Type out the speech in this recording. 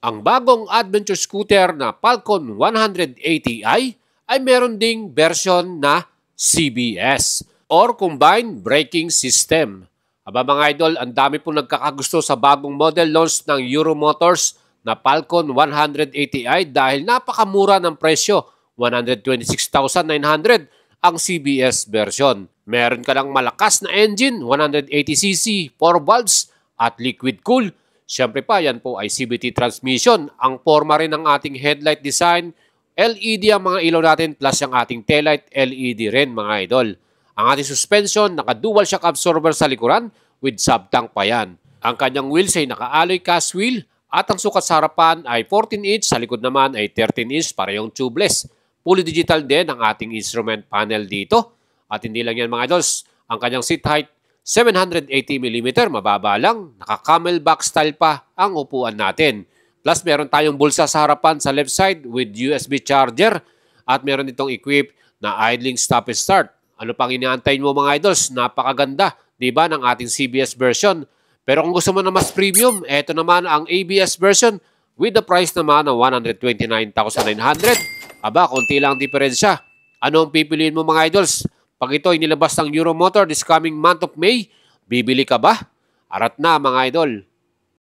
Ang bagong adventure scooter na Falcon 180i ay meron ding version na CBS or Combined Braking System. Aba mga idol, ang dami pong nagkakagusto sa bagong model launch ng Euromotors na Falcon 180i dahil napakamura ng presyo, 126,900 ang CBS version. Meron ka lang malakas na engine, 180cc, 4 valves at liquid cool. Siyempre pa, yan po ay CVT transmission. Ang forma rin ng ating headlight design, LED ang mga ilaw natin plus ang ating taillight LED rin mga idol. Ang ating suspension, naka-dual shock absorber sa likuran with sub-tank pa yan. Ang kanyang wheels ay naka-alloy cast wheel at ang sukat sa harapan ay 14 inch, sa likod naman ay 13 inch, parehong tubeless. Fully digital din ang ating instrument panel dito. At hindi lang yan mga idols, ang kanyang seat height 780mm, mababa lang, naka-camelback style pa ang upuan natin. Plus meron tayong bulsa sa harapan sa left side with USB charger at meron itong equipped na idling stop and start. Ano pang inaantayin mo mga idols? Napakaganda, di ba, ng ating CBS version. Pero kung gusto mo na mas premium, eto naman ang ABS version with the price naman ng 129,900. Aba, konti lang diferensya. Ano ang pipiliin mo mga idols? Pag ito ay nilabas ng Euromotor this coming month of May, bibili ka ba? Arat na mga idol!